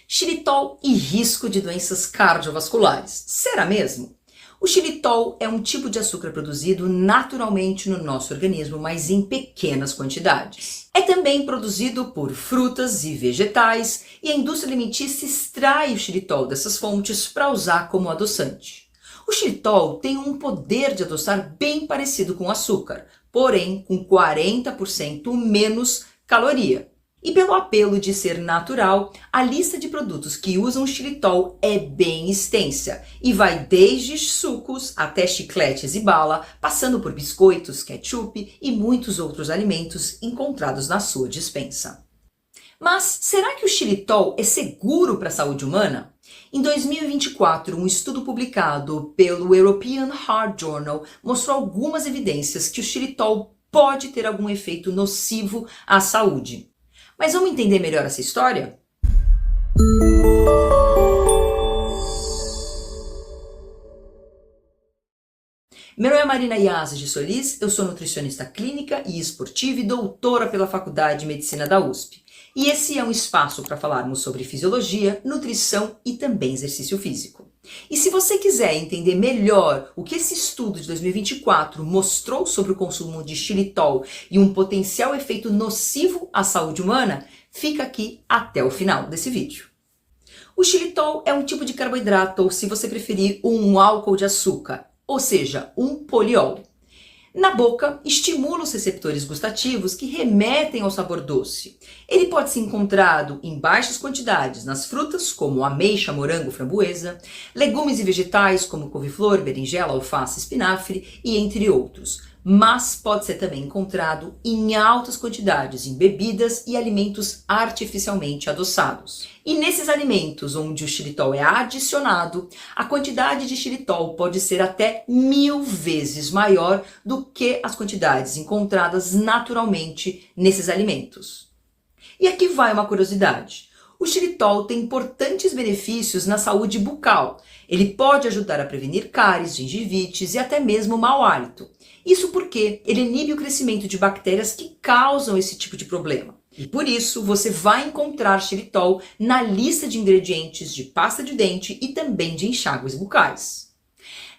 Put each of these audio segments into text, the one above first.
Xilitol e risco de doenças cardiovasculares. Será mesmo? O xilitol é um tipo de açúcar produzido naturalmente no nosso organismo, mas em pequenas quantidades. É também produzido por frutas e vegetais, e a indústria alimentícia extrai o xilitol dessas fontes para usar como adoçante. O xilitol tem um poder de adoçar bem parecido com o açúcar, porém com 40% menos caloria. E pelo apelo de ser natural, a lista de produtos que usam xilitol é bem extensa e vai desde sucos até chicletes e bala, passando por biscoitos, ketchup e muitos outros alimentos encontrados na sua despensa. Mas será que o xilitol é seguro para a saúde humana? Em 2024, um estudo publicado pelo European Heart Journal mostrou algumas evidências que o xilitol pode ter algum efeito nocivo à saúde. Mas vamos entender melhor essa história? Meu nome é Marina Iazzi de Solis, eu sou nutricionista clínica e esportiva e doutora pela Faculdade de Medicina da USP. E esse é um espaço para falarmos sobre fisiologia, nutrição e também exercício físico. E se você quiser entender melhor o que esse estudo de 2024 mostrou sobre o consumo de xilitol e um potencial efeito nocivo à saúde humana, fica aqui até o final desse vídeo. O xilitol é um tipo de carboidrato, ou se você preferir, um álcool de açúcar, ou seja, um poliol. Na boca, estimula os receptores gustativos que remetem ao sabor doce. Ele pode ser encontrado em baixas quantidades nas frutas, como ameixa, morango, framboesa, legumes e vegetais, como couve-flor, berinjela, alface, espinafre e entre outros. Mas pode ser também encontrado em altas quantidades em bebidas e alimentos artificialmente adoçados. E nesses alimentos onde o xilitol é adicionado, a quantidade de xilitol pode ser até 1000 vezes maior do que as quantidades encontradas naturalmente nesses alimentos. E aqui vai uma curiosidade. O xilitol tem importantes benefícios na saúde bucal. Ele pode ajudar a prevenir cáries, gengivites e até mesmo mau hálito. Isso porque ele inibe o crescimento de bactérias que causam esse tipo de problema. E por isso você vai encontrar xilitol na lista de ingredientes de pasta de dente e também de enxágues bucais.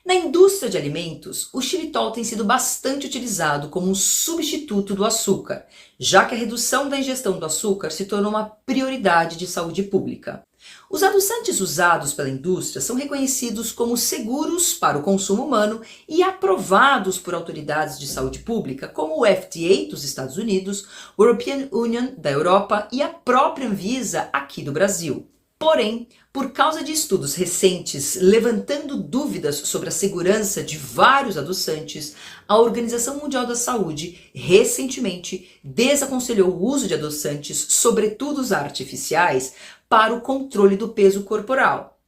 Na indústria de alimentos, o xilitol tem sido bastante utilizado como um substituto do açúcar, já que a redução da ingestão do açúcar se tornou uma prioridade de saúde pública. Os adoçantes usados pela indústria são reconhecidos como seguros para o consumo humano e aprovados por autoridades de saúde pública, como o FDA dos Estados Unidos, o European Union da Europa e a própria Anvisa aqui do Brasil. Porém, por causa de estudos recentes levantando dúvidas sobre a segurança de vários adoçantes, a Organização Mundial da Saúde recentemente desaconselhou o uso de adoçantes, sobretudo os artificiais, para o controle do peso corporal.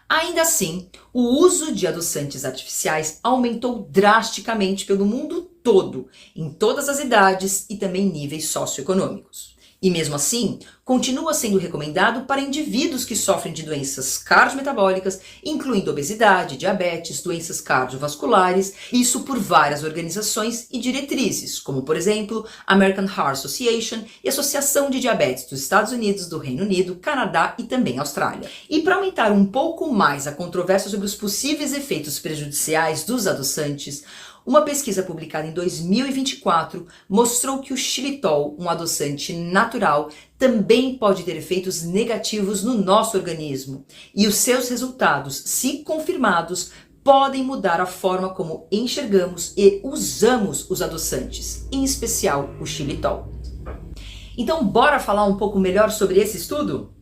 Ainda assim, o uso de adoçantes artificiais aumentou drasticamente pelo mundo todo, em todas as idades e também níveis socioeconômicos. E mesmo assim, continua sendo recomendado para indivíduos que sofrem de doenças cardiometabólicas, incluindo obesidade, diabetes, doenças cardiovasculares, isso por várias organizações e diretrizes, como por exemplo, a American Heart Association e a Associação de Diabetes dos Estados Unidos, do Reino Unido, Canadá e também Austrália. E para aumentar um pouco mais a controvérsia sobre os possíveis efeitos prejudiciais dos adoçantes, uma pesquisa publicada em 2024 mostrou que o xilitol, um adoçante natural, também pode ter efeitos negativos no nosso organismo. E os seus resultados, se confirmados, podem mudar a forma como enxergamos e usamos os adoçantes, em especial o xilitol. Então, bora falar um pouco melhor sobre esse estudo?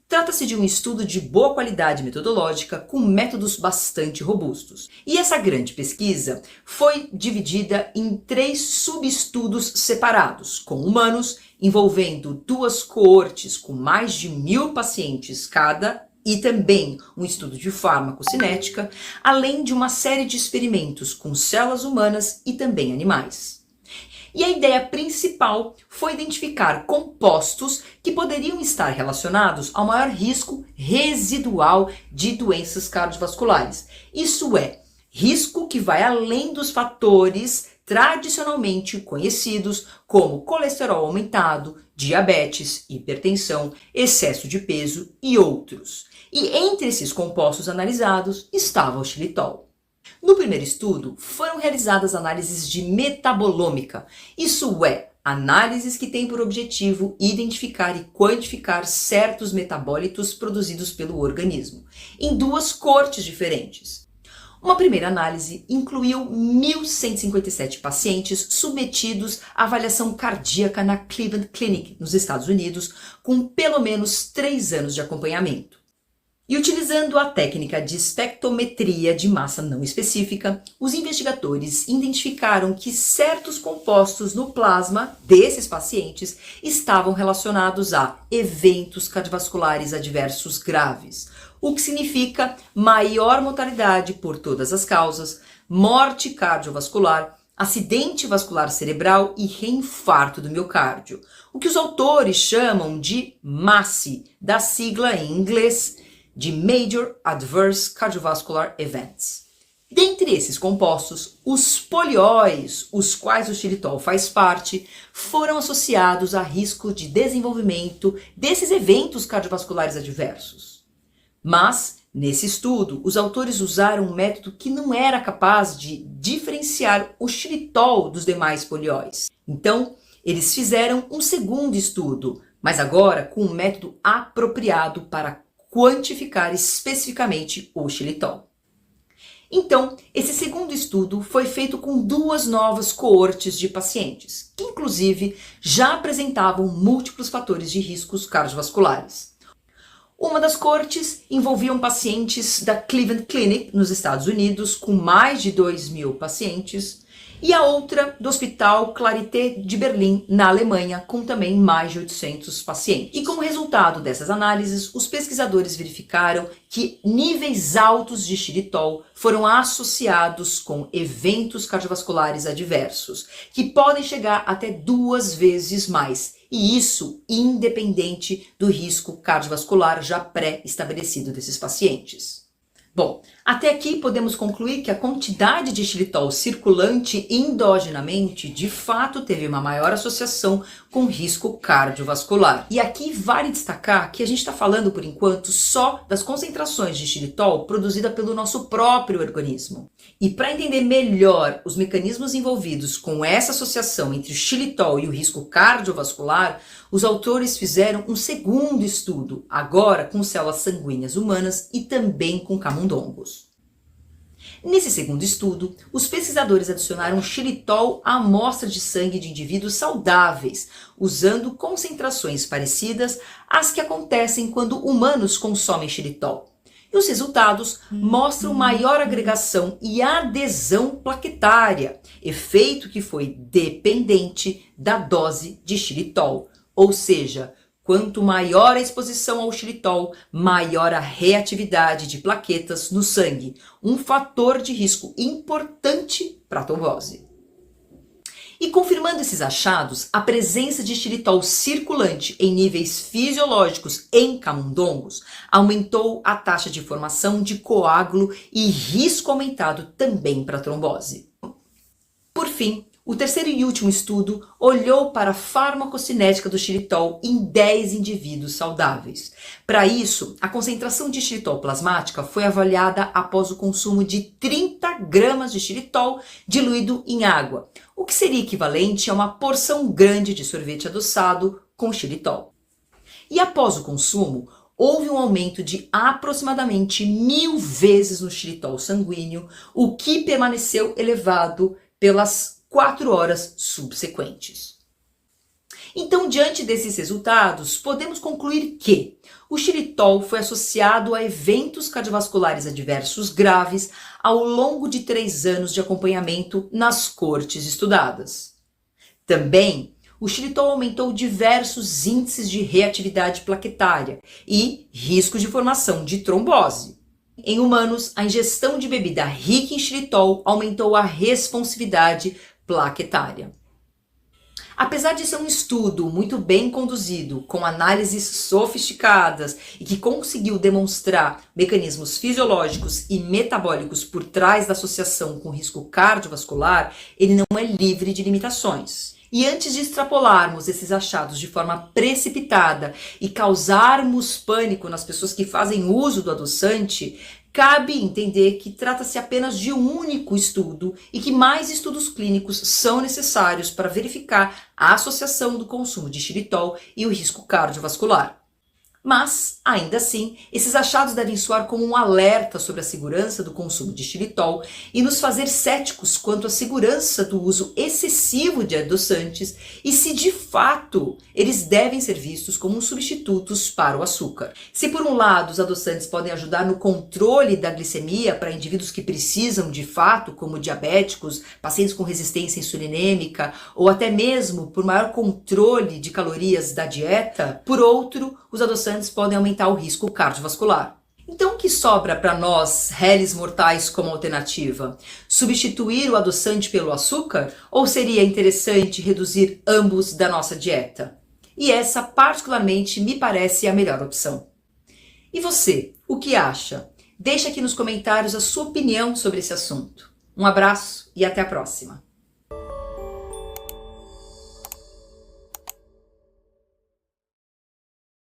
Trata-se de um estudo de boa qualidade metodológica com métodos bastante robustos. E essa grande pesquisa foi dividida em 3 subestudos separados, com humanos, envolvendo 2 coortes com mais de 1000 pacientes cada, e também um estudo de farmacocinética, além de uma série de experimentos com células humanas e também animais. E a ideia principal foi identificar compostos que poderiam estar relacionados ao maior risco residual de doenças cardiovasculares. Isso é, risco que vai além dos fatores tradicionalmente conhecidos como colesterol aumentado, diabetes, hipertensão, excesso de peso e outros. E entre esses compostos analisados estava o xilitol. No primeiro estudo, foram realizadas análises de metabolômica, isso é, análises que têm por objetivo identificar e quantificar certos metabólitos produzidos pelo organismo, em duas cortes diferentes. Uma primeira análise incluiu 1.157 pacientes submetidos à avaliação cardíaca na Cleveland Clinic, nos Estados Unidos, com pelo menos 3 anos de acompanhamento. E utilizando a técnica de espectrometria de massa não específica, os investigadores identificaram que certos compostos no plasma desses pacientes estavam relacionados a eventos cardiovasculares adversos graves, o que significa maior mortalidade por todas as causas, morte cardiovascular, acidente vascular cerebral e reinfarto do miocárdio, o que os autores chamam de MACE, da sigla em inglês de Major Adverse Cardiovascular Events. Dentre esses compostos, os polióis, os quais o xilitol faz parte, foram associados a risco de desenvolvimento desses eventos cardiovasculares adversos. Mas, nesse estudo, os autores usaram um método que não era capaz de diferenciar o xilitol dos demais polióis. Então, eles fizeram um segundo estudo, mas agora com um método apropriado para quantificar especificamente o xilitol. Então, esse segundo estudo foi feito com 2 novas coortes de pacientes, que inclusive já apresentavam múltiplos fatores de riscos cardiovasculares. Uma das coortes envolviam pacientes da Cleveland Clinic, nos Estados Unidos, com mais de 2.000 pacientes, e a outra do Hospital Charité de Berlim, na Alemanha, com também mais de 800 pacientes. E como resultado dessas análises, os pesquisadores verificaram que níveis altos de xilitol foram associados com eventos cardiovasculares adversos, que podem chegar até 2 vezes mais, e isso independente do risco cardiovascular já pré-estabelecido desses pacientes. Bom, até aqui podemos concluir que a quantidade de xilitol circulante endogenamente de fato teve uma maior associação com risco cardiovascular. E aqui vale destacar que a gente está falando por enquanto só das concentrações de xilitol produzida pelo nosso próprio organismo. E para entender melhor os mecanismos envolvidos com essa associação entre o xilitol e o risco cardiovascular, os autores fizeram um segundo estudo, agora com células sanguíneas humanas e também com camundongos. Nesse segundo estudo, os pesquisadores adicionaram xilitol à amostra de sangue de indivíduos saudáveis, usando concentrações parecidas às que acontecem quando humanos consomem xilitol. E os resultados mostram maior agregação e adesão plaquetária, efeito que foi dependente da dose de xilitol. Ou seja, quanto maior a exposição ao xilitol, maior a reatividade de plaquetas no sangue, um fator de risco importante para a trombose. E confirmando esses achados, a presença de xilitol circulante em níveis fisiológicos em camundongos aumentou a taxa de formação de coágulo e risco aumentado também para a trombose. Por fim, o terceiro e último estudo olhou para a farmacocinética do xilitol em 10 indivíduos saudáveis. Para isso, a concentração de xilitol plasmática foi avaliada após o consumo de 30 gramas de xilitol diluído em água, o que seria equivalente a uma porção grande de sorvete adoçado com xilitol. E após o consumo, houve um aumento de aproximadamente 1000 vezes no xilitol sanguíneo, o que permaneceu elevado pelas 4 horas subsequentes. Então, diante desses resultados, podemos concluir que o xilitol foi associado a eventos cardiovasculares adversos graves ao longo de 3 anos de acompanhamento nas coortes estudadas. Também, o xilitol aumentou diversos índices de reatividade plaquetária e risco de formação de trombose. Em humanos, a ingestão de bebida rica em xilitol aumentou a responsividade plaquetária. Apesar de ser um estudo muito bem conduzido, com análises sofisticadas e que conseguiu demonstrar mecanismos fisiológicos e metabólicos por trás da associação com risco cardiovascular, ele não é livre de limitações. E antes de extrapolarmos esses achados de forma precipitada e causarmos pânico nas pessoas que fazem uso do adoçante, cabe entender que trata-se apenas de um único estudo e que mais estudos clínicos são necessários para verificar a associação do consumo de xilitol e o risco cardiovascular. Mas, ainda assim, esses achados devem soar como um alerta sobre a segurança do consumo de xilitol e nos fazer céticos quanto à segurança do uso excessivo de adoçantes e se de fato eles devem ser vistos como substitutos para o açúcar. Se por um lado os adoçantes podem ajudar no controle da glicemia para indivíduos que precisam de fato, como diabéticos, pacientes com resistência insulinêmica ou até mesmo por maior controle de calorias da dieta, por outro, os adoçantes podem aumentar o risco cardiovascular. Então, o que sobra para nós, réis mortais, como alternativa? Substituir o adoçante pelo açúcar? Ou seria interessante reduzir ambos da nossa dieta? E essa, particularmente, me parece a melhor opção. E você, o que acha? Deixa aqui nos comentários a sua opinião sobre esse assunto. Um abraço e até a próxima!